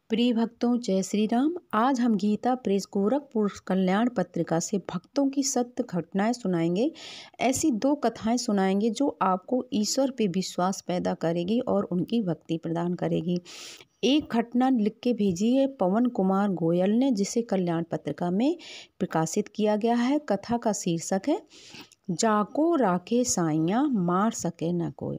प्रिय भक्तों, जय श्री राम। आज हम गीता प्रेस गोरखपुर कल्याण पत्रिका से भक्तों की सत्य घटनाएं सुनाएंगे। ऐसी दो कथाएं सुनाएंगे जो आपको ईश्वर पे विश्वास पैदा करेगी और उनकी भक्ति प्रदान करेगी। एक घटना लिख के भेजी है पवन कुमार गोयल ने, जिसे कल्याण पत्रिका में प्रकाशित किया गया है। कथा का शीर्षक है जाको राखे साइयां, मार सके न कोई।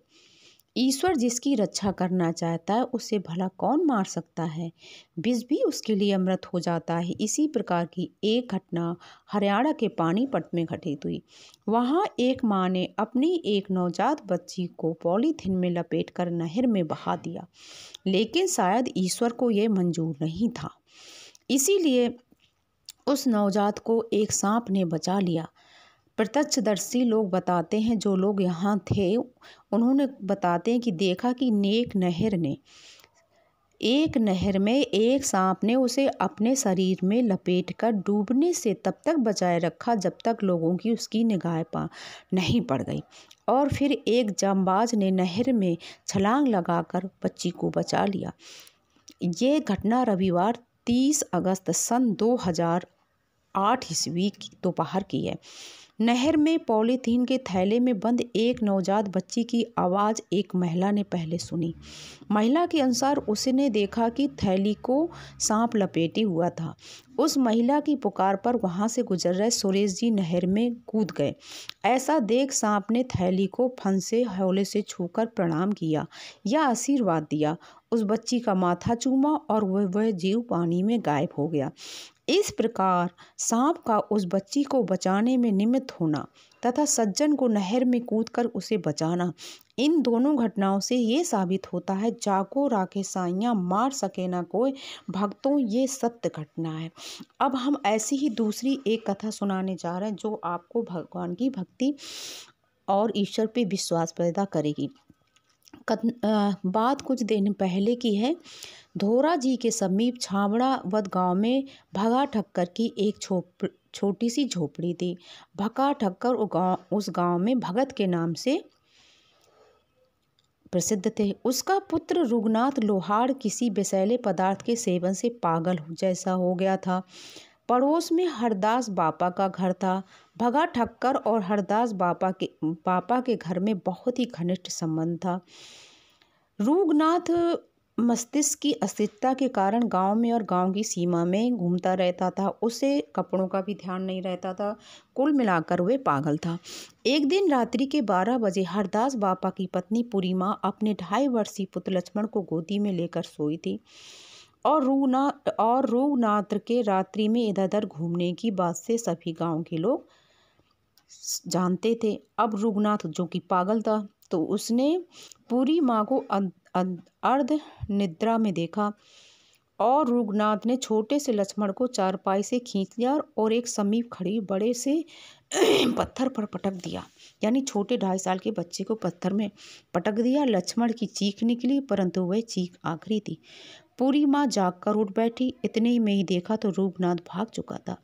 ईश्वर जिसकी रक्षा करना चाहता है उसे भला कौन मार सकता है। विष भी उसके लिए अमृत हो जाता है। इसी प्रकार की एक घटना हरियाणा के पानीपत में घटित हुई। वहाँ एक माँ ने अपनी एक नवजात बच्ची को पॉलीथीन में लपेटकर नहर में बहा दिया, लेकिन शायद ईश्वर को यह मंजूर नहीं था। इसीलिए उस नवजात को एक सांप ने बचा लिया। प्रत्यक्षदर्शी लोग बताते हैं, जो लोग यहाँ थे उन्होंने बताते हैं कि देखा कि एक नहर में एक सांप ने उसे अपने शरीर में लपेटकर डूबने से तब तक बचाए रखा जब तक लोगों की उसकी निगाह नहीं पड़ गई। और फिर एक जांबाज ने नहर में छलांग लगाकर बच्ची को बचा लिया। ये घटना रविवार 30 अगस्त सन 2008 ईस्वी की दोपहर की है। नहर में पॉलीथीन के थैले में बंद एक नवजात बच्ची की आवाज़ एक महिला ने पहले सुनी। महिला के अनुसार उसने देखा कि थैली को सांप लपेटे हुआ था। उस महिला की पुकार पर वहां से गुजर रहे सुरेश जी नहर में कूद गए। ऐसा देख सांप ने थैली को फन से हौले से छूकर प्रणाम किया या आशीर्वाद दिया। उस बच्ची का माथा चूमा और वह जीव पानी में गायब हो गया। इस प्रकार सांप का उस बच्ची को बचाने में निमित्त होना तथा सज्जन को नहर में कूदकर उसे बचाना, इन दोनों घटनाओं से ये साबित होता है जाको राखे साइयां, मार सके ना कोई। भक्तों, ये सत्य घटना है। अब हम ऐसी ही दूसरी एक कथा सुनाने जा रहे हैं जो आपको भगवान की भक्ति और ईश्वर पे विश्वास पैदा करेगी। बात कुछ दिन पहले की है। धोरा जी के समीप छाबड़ावद गांव में भगा ठक्कर की एक छोटी सी झोपड़ी थी। भगा ठक्कर उस गांव में भगत के नाम से प्रसिद्ध थे। उसका पुत्र रुगनाथ लोहाड़ किसी विषैले पदार्थ के सेवन से पागल जैसा हो गया था। पड़ोस में हरदास बापा का घर था। भगा ठक्कर और हरदास बापा के घर में बहुत ही घनिष्ठ संबंध था। रुगनाथ मस्तिष्क की अस्थिरता के कारण गांव में और गांव की सीमा में घूमता रहता था। उसे कपड़ों का भी ध्यान नहीं रहता था। कुल मिलाकर वे पागल था। एक दिन रात्रि के 12 बजे हरदास बापा की पत्नी पूर्णिमा अपने 2.5 वर्षीय पुत्र लक्ष्मण को गोदी में लेकर सोई थी और रुगनाथ के रात्रि में इधर उधर घूमने की बात से सभी गांव के लोग जानते थे। अब रुगनाथ जो कि पागल था, तो उसने पूरी माँ को अर्ध निद्रा में देखा और रुगनाथ ने छोटे से लक्ष्मण को चारपाई से खींच लिया और एक समीप खड़ी बड़े से पत्थर पर पटक दिया। यानी छोटे 2.5 साल के बच्चे को पत्थर में पटक दिया। लक्ष्मण की चीख निकली, परंतु वह चीख आखिरी थी। पूरी माँ जागकर उठ बैठी। इतने ही में ही देखा तो रुगनाथ भाग चुका था।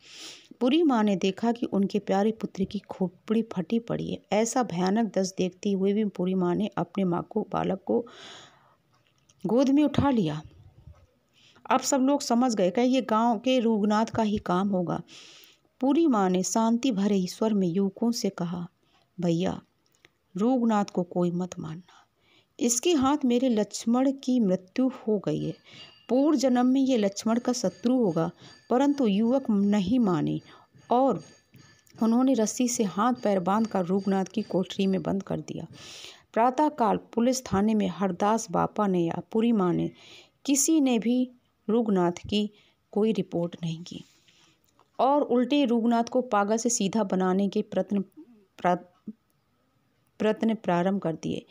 पूरी माँ ने देखा कि उनके प्यारे पुत्र की खोपड़ी फटी पड़ी है। ऐसा भयानक दृश्य देखते हुए भी पूरी माँ ने अपने बालक को गोद में उठा लिया। अब सब लोग समझ गए कि ये गांव के रुगनाथ का ही काम होगा। पूरी माँ ने शांति भरे ईश्वर में युवकों से कहा, भैया, रुगनाथ को कोई मत मानना। इसके हाथ मेरे लक्ष्मण की मृत्यु हो गई है। पूर्व जन्म में ये लक्ष्मण का शत्रु होगा। परंतु युवक नहीं माने और उन्होंने रस्सी से हाथ पैर बांधकर रुगनाथ की कोठरी में बंद कर दिया। प्रातःकाल पुलिस थाने में हरदास बापा ने या पूरी माँ ने, किसी ने भी रुगनाथ की कोई रिपोर्ट नहीं की और उल्टे रुगनाथ को पागल से सीधा बनाने के प्रयत्न प्रारंभ कर दिए।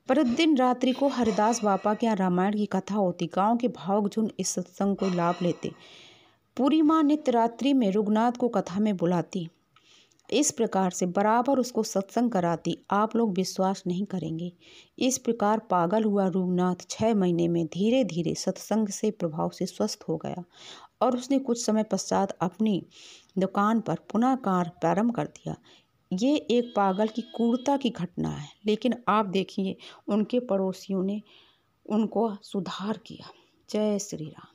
प्रतिदिन रात्रि को हरदास बापा के यहाँ रामायण की कथा होती। गांव के भावुकजन इस सत्संग को लाभ लेते। पूरी माँ नित्य रात्रि में रुगनाथ को कथा में बुलाती। इस प्रकार से बराबर उसको सत्संग कराती। आप लोग विश्वास नहीं करेंगे। इस प्रकार पागल हुआ रुगनाथ 6 महीने में धीरे धीरे सत्संग से प्रभाव से स्वस्थ हो गया और उसने कुछ समय पश्चात अपनी दुकान पर पुनः कार्य प्रारंभ कर दिया। ये एक पागल की क्रूरता की घटना है, लेकिन आप देखिए उनके पड़ोसियों ने उनको सुधार किया। जय श्री राम।